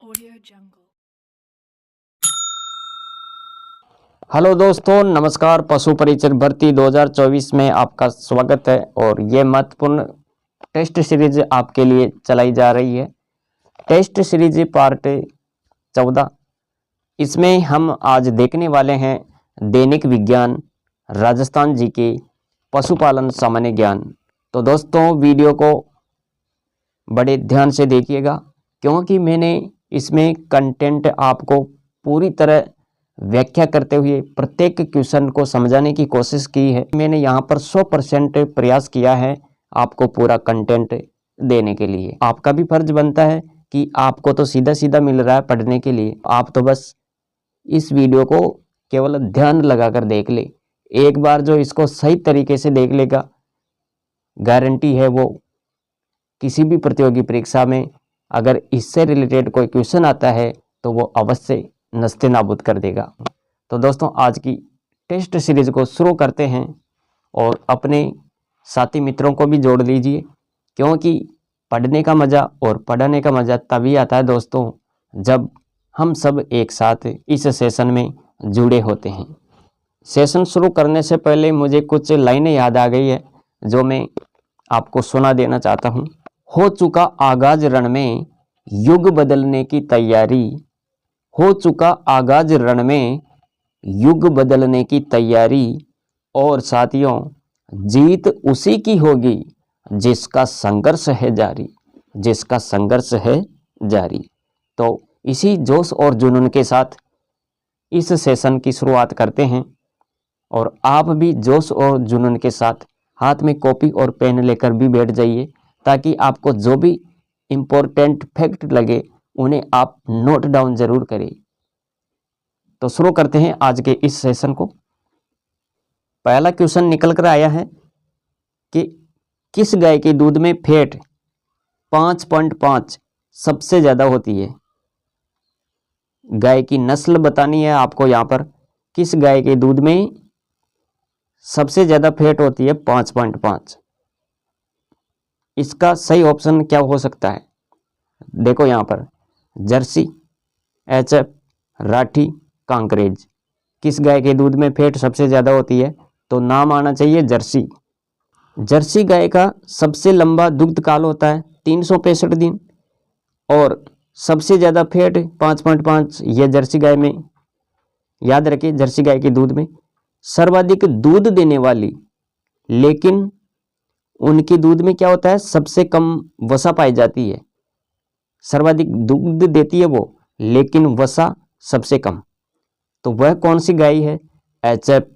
Audio Jungle। Hello दोस्तों, नमस्कार। पशु परिचर भर्ती 2024 में आपका स्वागत है और ये महत्वपूर्ण टेस्ट सीरीज आपके लिए चलाई जा रही है। Test series part 14। इसमें हम आज देखने वाले हैं दैनिक विज्ञान, राजस्थान जीके, पशुपालन सामान्य ज्ञान। तो दोस्तों वीडियो को बड़े ध्यान से देखिएगा, क्योंकि मैंने इसमें कंटेंट आपको पूरी तरह व्याख्या करते हुए प्रत्येक क्वेश्चन को समझाने की कोशिश की है। मैंने यहाँ पर 100% प्रयास किया है आपको पूरा कंटेंट देने के लिए। आपका भी फर्ज बनता है कि आपको तो सीधा सीधा मिल रहा है पढ़ने के लिए, आप तो बस इस वीडियो को केवल ध्यान लगाकर देख ले। एक बार जो इसको सही तरीके से देख लेगा, गारंटी है वो किसी भी प्रतियोगी परीक्षा में अगर इससे रिलेटेड कोई क्वेश्चन आता है तो वो अवश्य नस्ते नाबूद कर देगा। तो दोस्तों आज की टेस्ट सीरीज को शुरू करते हैं और अपने साथी मित्रों को भी जोड़ लीजिए, क्योंकि पढ़ने का मज़ा और पढ़ाने का मज़ा तभी आता है दोस्तों जब हम सब एक साथ इस सेशन में जुड़े होते हैं। सेशन शुरू करने से पहले मुझे कुछ लाइनें याद आ गई है जो मैं आपको सुना देना चाहता हूँ। हो चुका आगाज रण में युग बदलने की तैयारी, हो चुका आगाज रण में युग बदलने की तैयारी, और साथियों जीत उसी की होगी जिसका संघर्ष है जारी, जिसका संघर्ष है जारी। तो इसी जोश और जुनून के साथ इस सेशन की शुरुआत करते हैं और आप भी जोश और जुनून के साथ हाथ में कॉपी और पेन लेकर भी बैठ जाइए, ताकि आपको जो भी इम्पोर्टेंट फैक्ट लगे उन्हें आप नोट डाउन जरूर करें। तो शुरू करते हैं आज के इस सेशन को। पहला क्वेश्चन निकल कर आया है कि किस गाय के दूध में फैट 5.5 सबसे ज़्यादा होती है। गाय की नस्ल बतानी है आपको। यहाँ पर किस गाय के दूध में सबसे ज़्यादा फैट होती है 5.5। इसका सही ऑप्शन क्या हो सकता है? देखो यहाँ पर जर्सी, एचएफ, राठी, कांकरेज। किस गाय के दूध में फैट सबसे ज़्यादा होती है? तो नाम आना चाहिए जर्सी। जर्सी गाय का सबसे लंबा दुग्ध काल होता है 365 दिन और सबसे ज़्यादा फैट 5.5 यह जर्सी गाय में। याद रखिए जर्सी गाय के दूध में सर्वाधिक दूध देने वाली, लेकिन उनके दूध में क्या होता है, सबसे कम वसा पाई जाती है। सर्वाधिक दूध देती है वो, लेकिन वसा सबसे कम। तो वह कौन सी गाय है? एचएफ।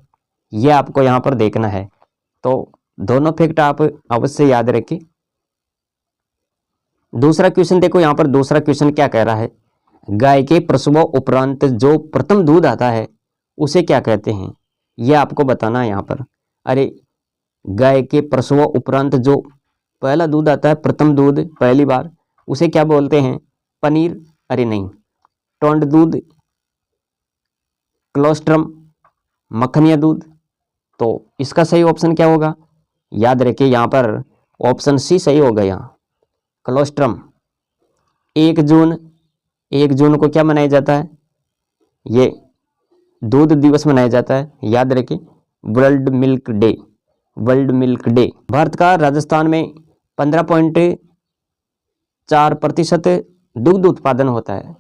ये आपको यहाँ पर देखना है। तो दोनों फैक्ट आप अवश्य याद रखें। दूसरा क्वेश्चन देखो, यहाँ पर दूसरा क्वेश्चन क्या कह रहा है? गाय के प्रसव उपरांत जो प्रथम दूध आता है उसे क्या कहते हैं? यह आपको बताना है यहाँ पर। अरे गाय के प्रसव उपरांत जो पहला दूध आता है, प्रथम दूध पहली बार, उसे क्या बोलते हैं? पनीर? अरे नहीं, टोंड दूध, क्लोस्ट्रम, मक्खनिया दूध। तो इसका सही ऑप्शन क्या होगा? याद रखिए यहाँ पर ऑप्शन सी सही होगा। यहाँ क्लोस्ट्रम। 1 जून को क्या मनाया जाता है? ये दूध दिवस मनाया जाता है। याद रखिए world milk day, world milk day. Bharat का राजस्थान में 15.4% दुग्ध उत्पादन होता है।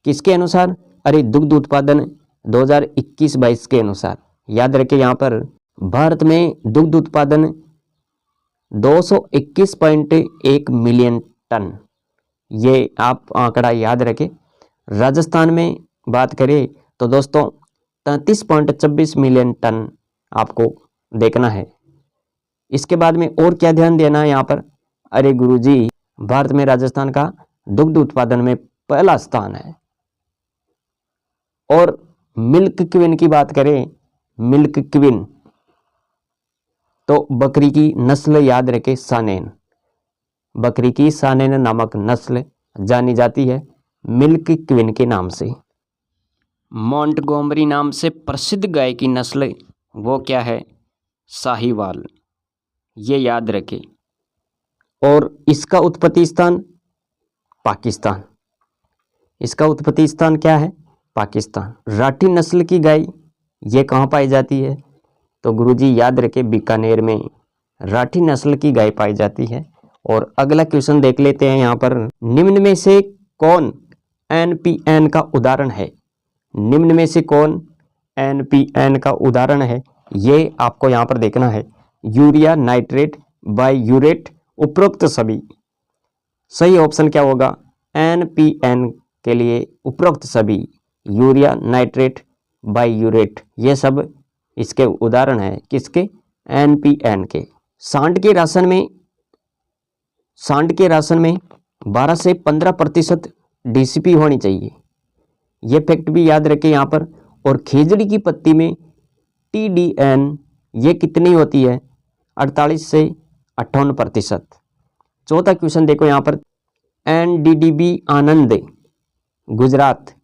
किसके अनुसार? अरे दुग्ध उत्पादन 2021-22 के अनुसार। याद रखिए यहाँ पर भारत में दुग्ध उत्पादन 221.1 मिलियन टन। ये आप आंकड़ा याद रखें। राजस्थान में बात करें तो दोस्तों 33.26 मिलियन टन आपको देखना है। इसके बाद में और क्या ध्यान देना है यहाँ पर? अरे गुरुजी, भारत में राजस्थान का दुग्ध उत्पादन में पहला स्थान है। और मिल्क क्वीन की बात करें, मिल्क क्वीन, तो बकरी की नस्ल याद रखें सानेन। बकरी की सानेन नामक नस्ल जानी जाती है मिल्क क्वीन के नाम से। मोंटगोमरी नाम से प्रसिद्ध गाय की नस्ल वो क्या है? साहीवाल। ये याद रखें। और इसका उत्पत्ति स्थान पाकिस्तान। इसका उत्पत्ति स्थान क्या है? पाकिस्तान। राठी नस्ल की गाय ये कहाँ पाई जाती है? तो गुरुजी याद रखे बीकानेर में राठी नस्ल की गाय पाई जाती है। और अगला क्वेश्चन देख लेते हैं यहाँ पर, निम्न में से कौन एनपीएन का उदाहरण है? निम्न में से कौन एनपीएन का उदाहरण है? ये आपको यहाँ पर देखना है। यूरिया, नाइट्रेट, बायूरेट, उपरोक्त सभी। सही ऑप्शन क्या होगा? एनपीएन के लिए उपरोक्त सभी, यूरिया, नाइट्रेट, बायूरेट, ये सब इसके उदाहरण है। किसके? एनपीएन के। सांड के राशन में 12 से 15% डीसीपी होनी चाहिए, ये फैक्ट भी याद रखें यहाँ पर। और खिचड़ी की पत्ती में टीडीएन ये कितनी होती है? 48 से 58%। चौथा क्वेश्चन देखो यहाँ पर, एनडीडीबी आनंद गुजरात,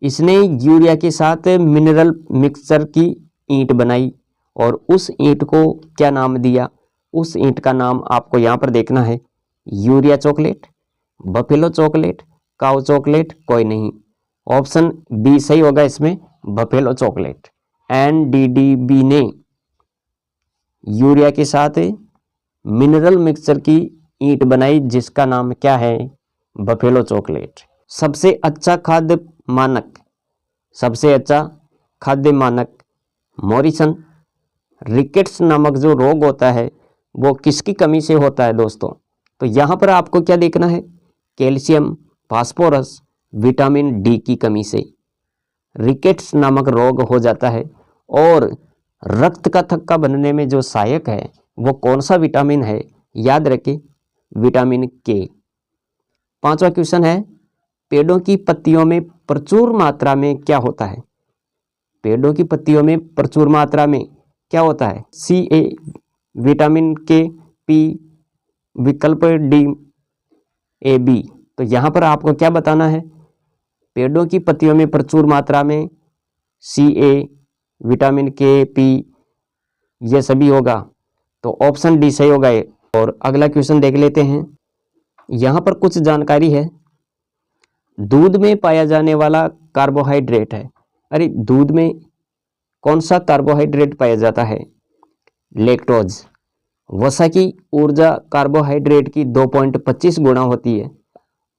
इसने यूरिया के साथ मिनरल मिक्सचर की ईंट बनाई और उस ईंट को क्या नाम दिया? उस ईंट का नाम आपको यहाँ पर देखना है। यूरिया चॉकलेट, बफेलो चॉकलेट, काऊ चॉकलेट, कोई नहीं। ऑप्शन बी सही होगा इसमें, बफेलो चॉकलेट। एनडीडीबी ने यूरिया के साथ मिनरल मिक्सचर की ईंट बनाई जिसका नाम क्या है? Buffalo chocolate. सबसे अच्छा खाद्य मानक मॉरिसन। रिकेट्स नामक जो रोग होता है वो किसकी कमी से होता है दोस्तों? तो यहाँ पर आपको क्या देखना है? कैल्शियम, फास्फोरस, विटामिन डी की कमी से रिकेट्स नामक रोग हो जाता है। और रक्त का थक्का बनने में जो सहायक है वो कौन सा विटामिन है? याद रखें, विटामिन के। पांचवा क्वेश्चन है, पेड़ों की पत्तियों में प्रचुर मात्रा में क्या होता है? पेड़ों की पत्तियों में प्रचुर मात्रा में क्या होता है? CA, विटामिन के, P, विकल्प D, AB। तो यहाँ पर आपको क्या बताना है? पेड़ों की पत्तियों में प्रचुर मात्रा में CA, विटामिन के, P, ये सभी होगा। तो ऑप्शन डी सही होगा ये। और अगला क्वेश्चन देख लेते हैं। यहाँ पर कुछ जानकारी है। दूध में पाया जाने वाला कार्बोहाइड्रेट है। अरे दूध में कौन सा कार्बोहाइड्रेट पाया जाता है? लैक्टोज। वसा की ऊर्जा कार्बोहाइड्रेट की 2.25 गुना होती है।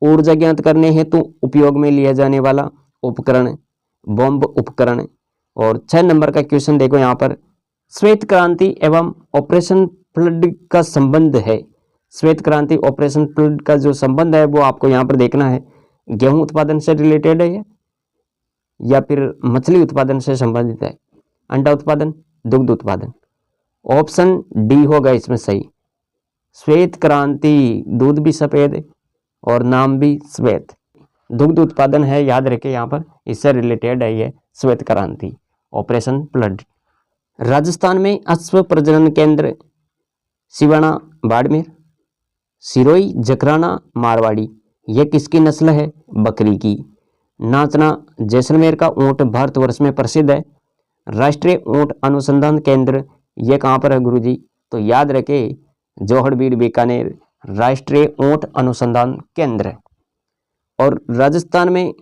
ऊर्जा ज्ञात करने हेतु उपयोग में लिया जाने वाला उपकरण, बॉम्ब उपकरण। और 6 नंबर का क्वेश्चन देखो यहाँ पर, श्वेत क्रांति एवं ऑपरेशन फ्लड का संबंध है। श्वेत क्रांति ऑपरेशन फ्लड का जो संबंध है वो आपको यहाँ पर देखना है। गेहूं उत्पादन से रिलेटेड है या फिर मछली उत्पादन से संबंधित है? अंडा उत्पादन, दुग्ध उत्पादन। ऑप्शन डी होगा इसमें सही। श्वेत क्रांति, दूध भी सफेद और नाम भी श्वेत, दुग्ध उत्पादन है, याद रखें यहाँ पर, इससे रिलेटेड है ये श्वेत क्रांति, ऑपरेशन फ्लड। राजस्थान में अश्व प्रजनन केंद्र सिवाना बाड़मेर, सिरोही जकराना मारवाड़ी, यह किसकी नस्ल है? बकरी की। नाचना जैसलमेर का ऊंट भारतवर्ष में प्रसिद्ध है। राष्ट्रीय ऊंट अनुसंधान केंद्र ये कहाँ पर है गुरुजी? तो याद रखें, जोहड़बीड़ बीकानेर राष्ट्रीय ऊंट अनुसंधान केंद्र। और राजस्थान में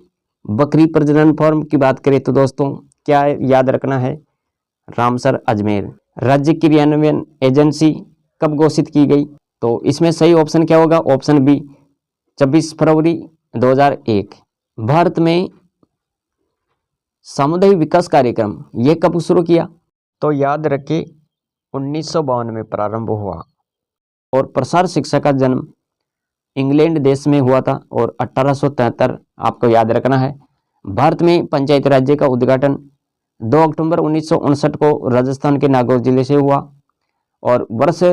बकरी प्रजनन फार्म की बात करें तो दोस्तों क्या याद रखना है? रामसर अजमेर। राज्य क्रियान्वयन एजेंसी कब घोषित की गई? तो इसमें सही ऑप्शन क्या होगा? ऑप्शन बी, 26 फरवरी 2001। भारत में सामुदायिक विकास कार्यक्रम ये कब शुरू किया? तो याद रखें 1952 में प्रारंभ हुआ। और प्रसार शिक्षा का जन्म इंग्लैंड देश में हुआ था और 1873 आपको याद रखना है। भारत में पंचायत राज्य का उद्घाटन 2 अक्टूबर 1959 को राजस्थान के नागौर जिले से हुआ। और वर्ष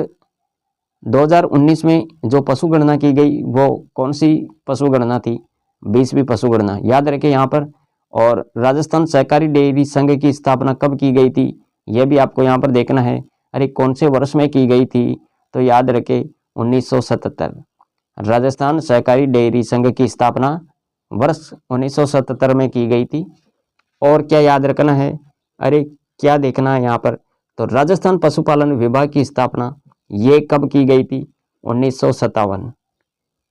2019 में जो पशु गणना की गई वो कौन सी पशु गणना थी? 20वीं पशु गणना, याद रखें यहाँ पर। और राजस्थान सहकारी डेयरी संघ की स्थापना कब की गई थी? यह भी आपको यहाँ पर देखना है। अरे कौन से वर्ष में की गई थी? तो याद रखें 1977। राजस्थान सहकारी डेयरी संघ की स्थापना वर्ष 1977 में की गई थी। और क्या याद रखना है? अरे क्या देखना है यहाँ पर? तो राजस्थान पशुपालन विभाग की स्थापना ये कब की गई थी? 1957।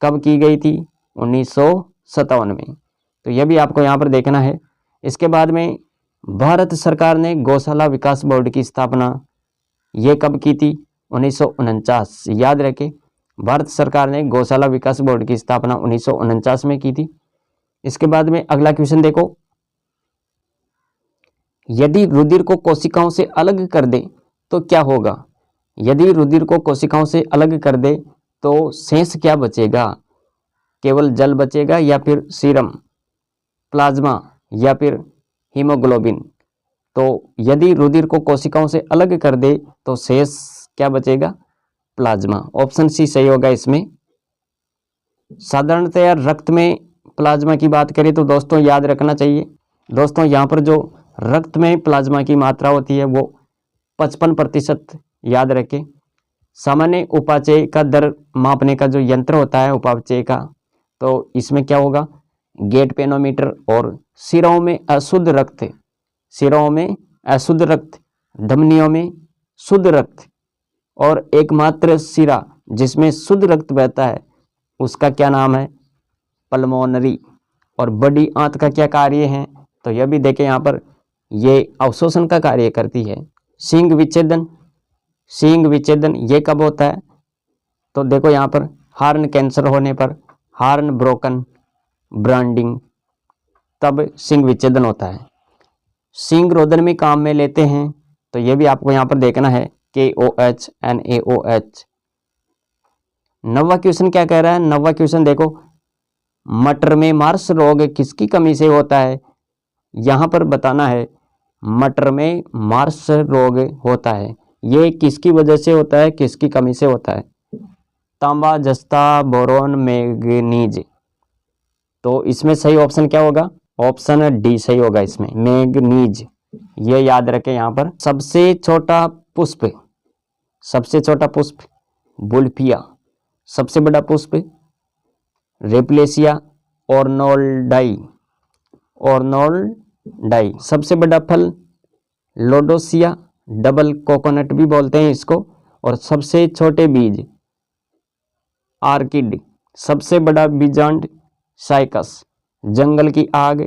कब की गई थी? 1957 में। तो यह भी आपको यहाँ पर देखना है। इसके बाद में भारत सरकार ने गौशाला विकास बोर्ड की स्थापना ये कब की थी? 1949। याद रखें, भारत सरकार ने गौशाला विकास बोर्ड की स्थापना 1949 में की थी। इसके बाद में अगला क्वेश्चन देखो, यदि रुधिर को कोशिकाओं से अलग कर दे तो क्या होगा? यदि रुधिर को कोशिकाओं से अलग कर दे तो शेष क्या बचेगा? केवल जल बचेगा या फिर सीरम, प्लाज्मा या फिर हीमोग्लोबिन? तो यदि रुधिर को कोशिकाओं से अलग कर दे तो शेष क्या बचेगा? प्लाज्मा। ऑप्शन सी सही होगा इसमें। साधारणतया रक्त में प्लाज्मा की बात करें तो दोस्तों याद रखना चाहिए, दोस्तों यहाँ पर जो रक्त में प्लाज्मा की मात्रा होती है वो 55%। याद रखें। सामान्य उपापचय का दर मापने का जो यंत्र होता है उपापचय का, तो इसमें क्या होगा? गेट पेनोमीटर। और सिराओं में अशुद्ध रक्त, सिराओं में अशुद्ध रक्त, धमनियों में शुद्ध रक्त, और एकमात्र सिरा जिसमें शुद्ध रक्त बहता है उसका क्या नाम है? पल्मोनरी। और बड़ी आंत का क्या कार्य है? तो यह भी देखें यहाँ पर, ये अवशोषण का कार्य करती है। सींग विच्छेदन, सींग विच्छेदन ये कब होता है? तो देखो यहाँ पर हार्न कैंसर होने पर, हार्न ब्रोकन ब्रांडिंग, तब सींग विच्छेदन होता है। सींग रोदन में काम में लेते हैं, तो ये भी आपको यहाँ पर देखना है, KOH NaOH। 9वां क्वेश्चन क्या कह रहा है? 9वां क्वेश्चन देखो, मटर में मार्स रोग किसकी कमी से होता है? यहाँ पर बताना है मटर में मार्स रोग होता है, ये किसकी वजह से होता है, किसकी कमी से होता है? तांबा, जस्ता, बोरोन, मैग्नीज। तो इसमें सही ऑप्शन क्या होगा? ऑप्शन डी सही होगा इसमें, मैग्नीज। ये याद रखें यहाँ पर। सबसे छोटा पुष्प, सबसे छोटा पुष्प बुल्फिया, सबसे बड़ा पुष्प रेप्लेसिया ऑर्नोल्डाई, ऑर्नोल्डाई। सबसे बड़ा फल लोडोसिया, डबल कोकोनट भी बोलते हैं इसको। और सबसे छोटे बीज आर्किड, सबसे बड़ा बीजांड साइकस, जंगल की आग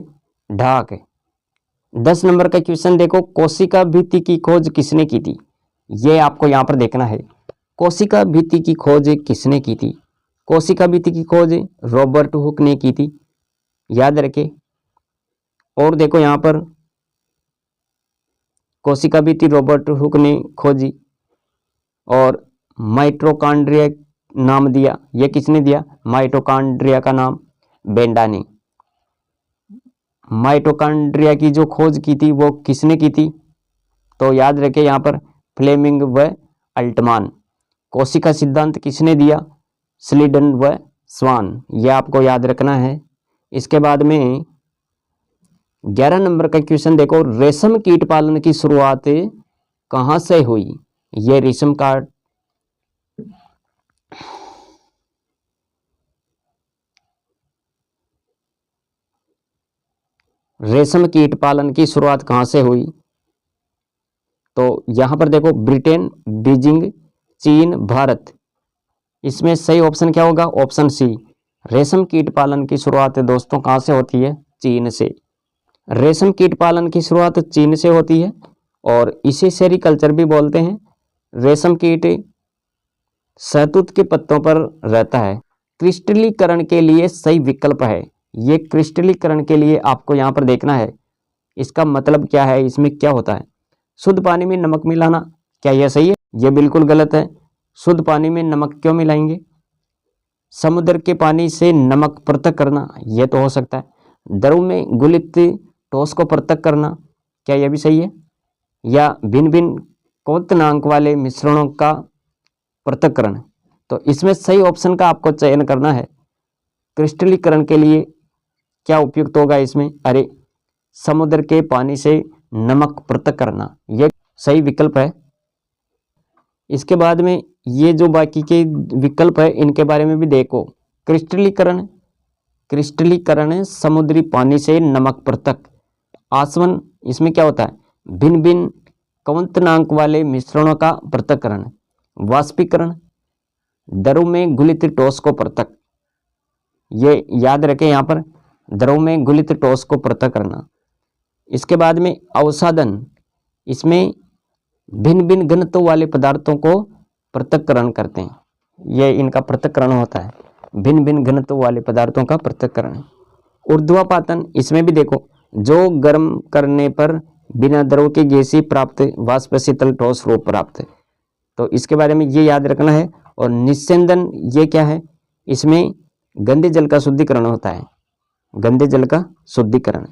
ढाक। 10 नंबर का क्वेश्चन देखो, कोशिका भित्ति की खोज किसने की थी? ये आपको यहाँ पर देखना है, कोशिका भित्ति की खोज किसने की थी? कोशिका भित्ति की खोज रॉबर्ट हुक ने की थी, याद रखें। और देखो यहाँ पर कोशिका भित्ति रॉबर्ट हुक ने खोजी। और माइटोकॉन्ड्रिया नाम दिया, ये किसने दिया? माइटोकॉन्ड्रिया का नाम बेंडा ने। माइटोकॉन्ड्रिया की जो खोज की थी वो किसने की थी? तो याद रखें यहाँ पर फ्लेमिंग व अल्टमान। कोशिका सिद्धांत किसने दिया? स्लीडन व स्वान। ये आपको याद रखना है। इसके बाद में 11 नंबर का क्वेश्चन देखो, रेशम कीट पालन की शुरुआत कहाँ से हुई? ये रेशम का रेशम कीट पालन की शुरुआत कहाँ से हुई? तो यहाँ पर देखो ब्रिटेन, बीजिंग, चीन, भारत। इसमें सही ऑप्शन क्या होगा? Option C. रेशम कीट पालन की शुरुआत दोस्तों कहाँ से होती है? चीन से। रेशम कीट पालन की शुरुआत चीन से होती है और इसे सेरीकल्चर भी बोलते हैं। रेशम कीट शहतूत के पत्तों पर रहता है। क्रिस्टलीकरण के लिए सही विकल्प है, ये क्रिस्टलीकरण के लिए आपको यहाँ पर देखना है, इसका मतलब क्या है, इसमें क्या होता है? शुद्ध पानी में नमक मिलाना, क्या यह सही है? यह बिल्कुल गलत है। शुद्ध पानी में नमक क्यों मिलाएंगे? समुद्र के पानी से नमक पृथक करना, यह तो हो सकता है। द्रव में गुलित ठोस को पृथक करना, क्या यह भी सही है? या भिन्न भिन्न क्वथनांक वाले मिश्रणों का पृथक्करण। तो इसमें सही ऑप्शन का आपको चयन करना है। क्रिस्टलीकरण के लिए क्या उपयुक्त होगा इसमें? अरे समुद्र के पानी से नमक पृथक करना, यह सही विकल्प है। इसके बाद में ये जो बाकी के विकल्प है इनके बारे में भी देखो। क्रिस्टलीकरण, क्रिस्टलीकरण समुद्री पानी से नमक पृथक। आसवन, इसमें क्या होता है? भिन्न भिन्न क्वथनांक वाले मिश्रणों का पृथक्करण। वाष्पीकरण, द्रव में घुलित ठोस को पृथक। ये याद रखें यहाँ पर द्रव में घुलित ठोस को पृथक करना। इसके बाद में अवसादन, इसमें भिन्न भिन्न घनत्व वाले पदार्थों को पृथक्करण करते हैं, ये इनका पृथक्करण होता है, भिन्न भिन्न घनत्व वाले पदार्थों का पृथक्करण। ऊर्ध्वपातन, इसमें भी देखो जो गर्म करने पर बिना द्रव के गैसीय प्राप्त वाष्प शीतल ठोस रूप प्राप्त है, तो इसके बारे में ये याद रखना है। और निस्यंदन, ये क्या है, इसमें गंदे जल का शुद्धिकरण होता है, गंदे जल का शुद्धिकरण।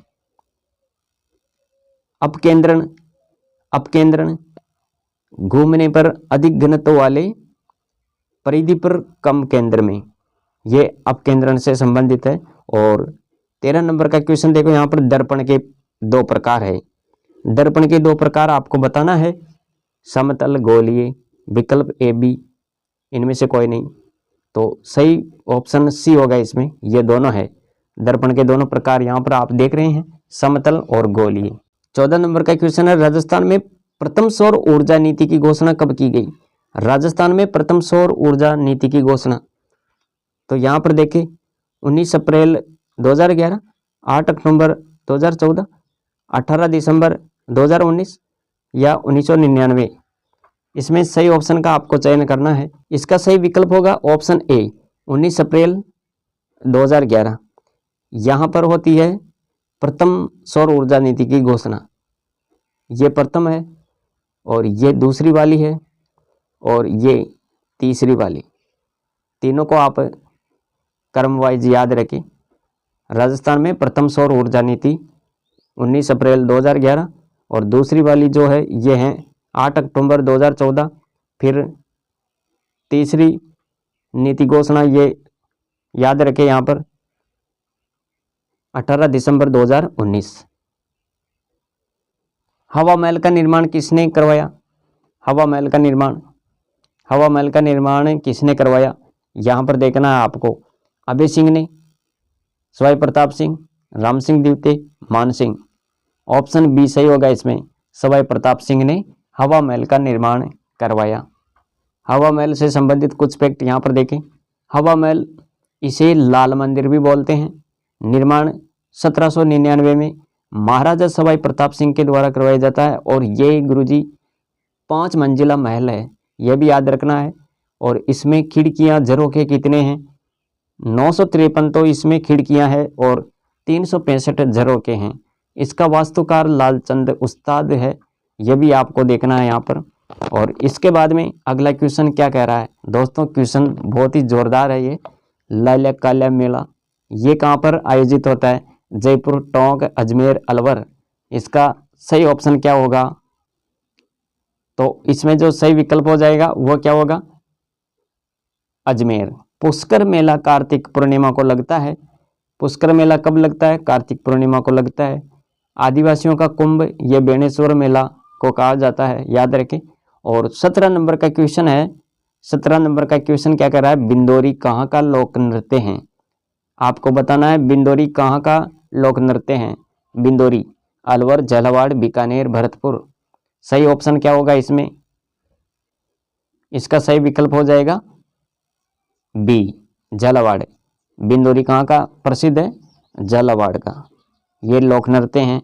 अपकेंद्रण, अपकेंद्रण घूमने पर अधिक घनत्व वाले परिधि पर कम केंद्र में, ये अपकेंद्रण से संबंधित है। और 13 नंबर का क्वेश्चन देखो, यहाँ पर दर्पण के 2 प्रकार है। दर्पण के 2 प्रकार आपको बताना है, समतल गोलीय, विकल्प ए बी, इनमें से कोई नहीं, तो सही ऑप्शन सी होगा इसमें, ये दोनों है। दर्पण के दोनों प्रकार यहाँ पर आप देख रहे हैं, समतल और गोलीय। 14 नंबर का क्वेश्चन है, राजस्थान में प्रथम सौर ऊर्जा नीति की घोषणा कब की गई? राजस्थान में प्रथम सौर ऊर्जा नीति की घोषणा, तो यहाँ पर देखें 19 अप्रैल 2011, 8 अक्टूबर 2014, 18 दिसंबर 2019 या 1999। इसमें सही ऑप्शन का आपको चयन करना है। इसका सही विकल्प होगा ऑप्शन ए, 19 अप्रैल 2011। यहाँ पर होती है प्रथम सौर ऊर्जा नीति की घोषणा, ये प्रथम है और ये दूसरी वाली है और ये तीसरी वाली, तीनों को आप क्रम वाइज याद रखें। राजस्थान में प्रथम सौर ऊर्जा नीति 19 अप्रैल 2011 और दूसरी वाली जो है ये है 8 अक्टूबर 2014, फिर तीसरी नीति घोषणा ये याद रखें यहाँ पर 18 दिसंबर 2019। हवा महल का निर्माण किसने करवाया? हवा महल का निर्माण, हवा महल का निर्माण किसने करवाया? यहाँ पर देखना है आपको, अभय सिंह ने, सवाई प्रताप सिंह, राम सिंह द्वितीय, मान सिंह। ऑप्शन बी सही होगा इसमें, सवाई प्रताप सिंह ने हवा महल का निर्माण करवाया। हवा महल से संबंधित कुछ फैक्ट यहाँ पर देखें। हवा महल, इसे लाल मंदिर भी बोलते हैं। निर्माण 1799 में महाराजा सवाई प्रताप सिंह के द्वारा करवाया जाता है और ये गुरुजी 5 मंजिला महल है, यह भी याद रखना है। और इसमें खिड़कियां झरोखे कितने हैं? 953 तो इसमें खिड़कियां हैं और 365 झरोखे हैं। इसका वास्तुकार लालचंद उस्ताद है, यह भी आपको देखना है यहाँ पर। और इसके बाद में अगला क्वेश्चन क्या कह रहा है दोस्तों, क्वेश्चन बहुत ही जोरदार है ये। लालिया कालिया मेला ये कहाँ पर आयोजित होता है? जयपुर, टोंक, अजमेर, अलवर। इसका सही ऑप्शन क्या होगा? तो इसमें जो सही विकल्प हो जाएगा वो क्या होगा? अजमेर। पुष्कर मेला कार्तिक पूर्णिमा को लगता है। पुष्कर मेला कब लगता है? कार्तिक पूर्णिमा को लगता है। आदिवासियों का कुंभ, ये बेणेश्वर मेला को कहा जाता है, याद रखें। और 17 नंबर का क्वेश्चन है, 17 नंबर का क्वेश्चन क्या कर रहा है? बिंदोरी कहाँ का लोक नृत्य है? आपको बताना है बिंदोरी कहाँ का लोक नृत्य है। बिंदोरी अलवर, झालावाड़, बीकानेर, भरतपुर। सही ऑप्शन क्या होगा इसमें? इसका सही विकल्प हो जाएगा बी, झालावाड़। बिंदोरी कहाँ का प्रसिद्ध है? झालावाड़ का। ये लोक नृत्य हैं।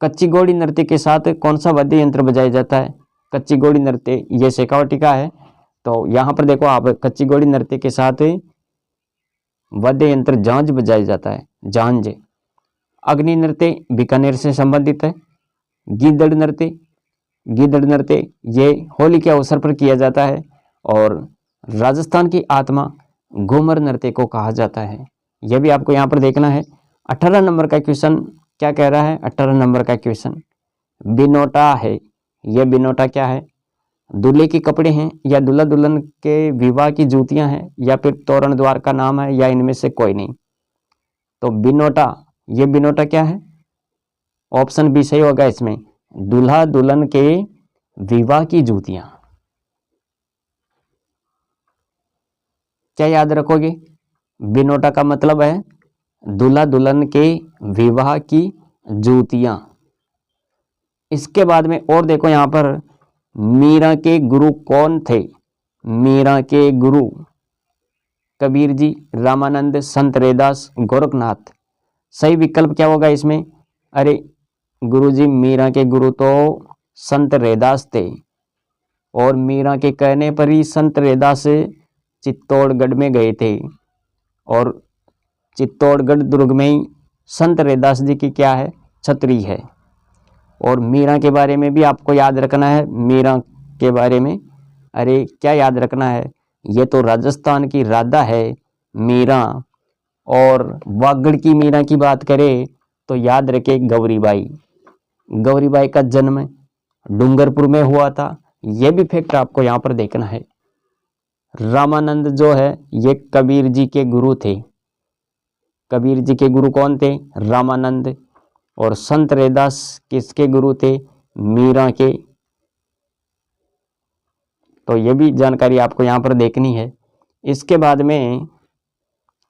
कच्ची घोड़ी नृत्य के साथ कौन सा वाद्य यंत्र बजाया जाता है? कच्ची घोड़ी नृत्य ये शेखावटी का है, तो यहाँ पर देखो आप, कच्ची घोड़ी नृत्य के साथ वाद्य यंत्र झांझ बजाया जाता है, झांझ। अग्नि नृत्य बीकानेर से संबंधित है। गीदड़ नृत्य, गीदड़ नृत्य ये होली के अवसर पर किया जाता है। और राजस्थान की आत्मा घूमर नृत्य को कहा जाता है, यह भी आपको यहाँ पर देखना है। 18 नंबर का क्वेश्चन क्या कह रहा है? 18 नंबर का क्वेश्चन बिनोटा है। यह बिनोटा क्या है? दूल्हे के कपड़े हैं या दूल्हा दुल्हन के विवाह की जूतियां हैं या फिर तोरण द्वार का नाम है या इनमें से कोई नहीं? तो बिनोटा, ये बिनोटा क्या है? ऑप्शन बी सही होगा इसमें, दूल्हा दुल्हन के विवाह की जूतियां। क्या याद रखोगे? बिनोटा का मतलब है दूल्हा दुल्हन के विवाह की जूतियां। इसके बाद में और देखो यहाँ पर, मीरा के गुरु कौन थे? मीरा के गुरु, कबीर जी, रामानंद, संत रैदास, गोरखनाथ। सही विकल्प क्या होगा इसमें? अरे गुरुजी, मीरा के गुरु तो संत रैदास थे और मीरा के कहने पर ही संत रैदास चित्तौड़गढ़ में गए थे और चित्तौड़गढ़ दुर्ग में ही संत रैदास जी की क्या है? छतरी है। और मीरा के बारे में भी आपको याद रखना है। मीरा के बारे में अरे क्या याद रखना है? ये तो राजस्थान की राधा है मीरा। और वागड़ की मीरा की बात करें तो याद रखे गौरीबाई। गौरीबाई का जन्म डूंगरपुर में हुआ था। यह भी फैक्ट आपको यहाँ पर देखना है। रामानंद जो है ये कबीर जी के गुरु थे। कबीर जी के गुरु कौन थे? रामानंद। और संत रैदास किसके गुरु थे? मीरा के। तो ये भी जानकारी आपको यहाँ पर देखनी है। इसके बाद में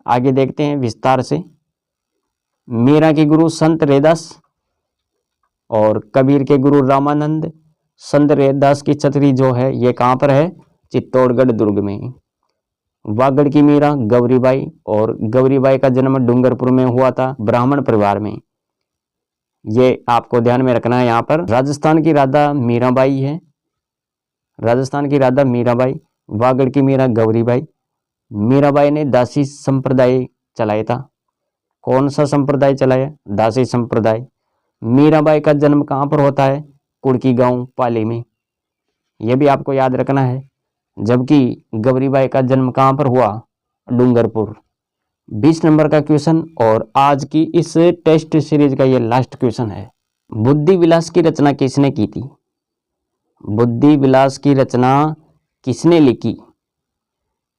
आगे देखते हैं विस्तार से। मीरा के गुरु संत रैदास और कबीर के गुरु रामानंद। संत रैदास की छतरी जो है ये कहाँ पर है? चित्तौड़गढ़ दुर्ग में। वागड़ की मीरा गौरीबाई, और गौरीबाई का जन्म डूंगरपुर में हुआ था, ब्राह्मण परिवार में। ये आपको ध्यान में रखना है। यहाँ पर राजस्थान की राधा मीराबाई है। राजस्थान की राधा मीराबाई, वागड़ की मीरा गौरीबाई। मीराबाई ने दासी संप्रदाय चलाया था। कौन सा संप्रदाय चलाया? दासी संप्रदाय। मीराबाई का जन्म कहाँ पर होता है? कुड़की गांव पाली में। यह भी आपको याद रखना है। जबकि गौरीबाई का जन्म कहाँ पर हुआ? डूंगरपुर। 20 नंबर का क्वेश्चन और आज की इस टेस्ट सीरीज का ये लास्ट क्वेश्चन है। बुद्धि विलास की रचना किसने की थी? बुद्धि विलास की रचना किसने लिखी?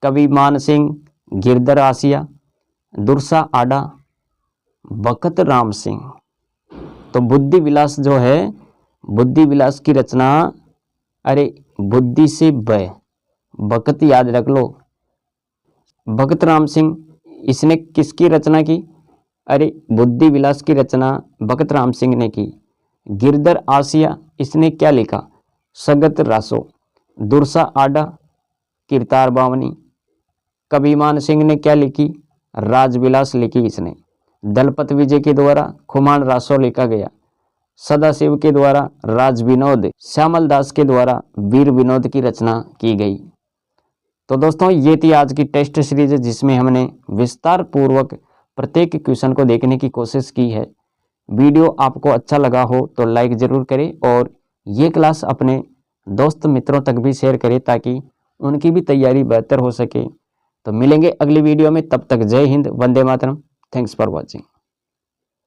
कवि मान सिंह, गिरधर आसिया, दुर्सा आडा, बखत राम सिंह। तो बुद्धि विलास जो है, बुद्धि विलास की रचना अरे बुद्धि से बखत याद रख लो। भगत राम सिंह इसने किसकी रचना की? अरे बुद्धि विलास की रचना भगत राम सिंह ने की। गिरधर आसिया इसने क्या लिखा? सगत रासो। दुर्सा आडा किरतार बावनी। कविमान सिंह ने क्या लिखी? राजविलास लिखी इसने। दलपत विजय के द्वारा खुमान रासो लिखा गया। सदाशिव के द्वारा राज विनोद, श्यामल दास के द्वारा वीर विनोद की रचना की गई। तो दोस्तों ये थी आज की टेस्ट सीरीज जिसमें हमने विस्तार पूर्वक प्रत्येक क्वेश्चन को देखने की कोशिश की है। वीडियो आपको अच्छा लगा हो तो लाइक जरूर करें और ये क्लास अपने दोस्त मित्रों तक भी शेयर करें ताकि उनकी भी तैयारी बेहतर हो सके। तो मिलेंगे अगली वीडियो में, तब तक जय हिंद, वंदे मातरम। Thanks for watching.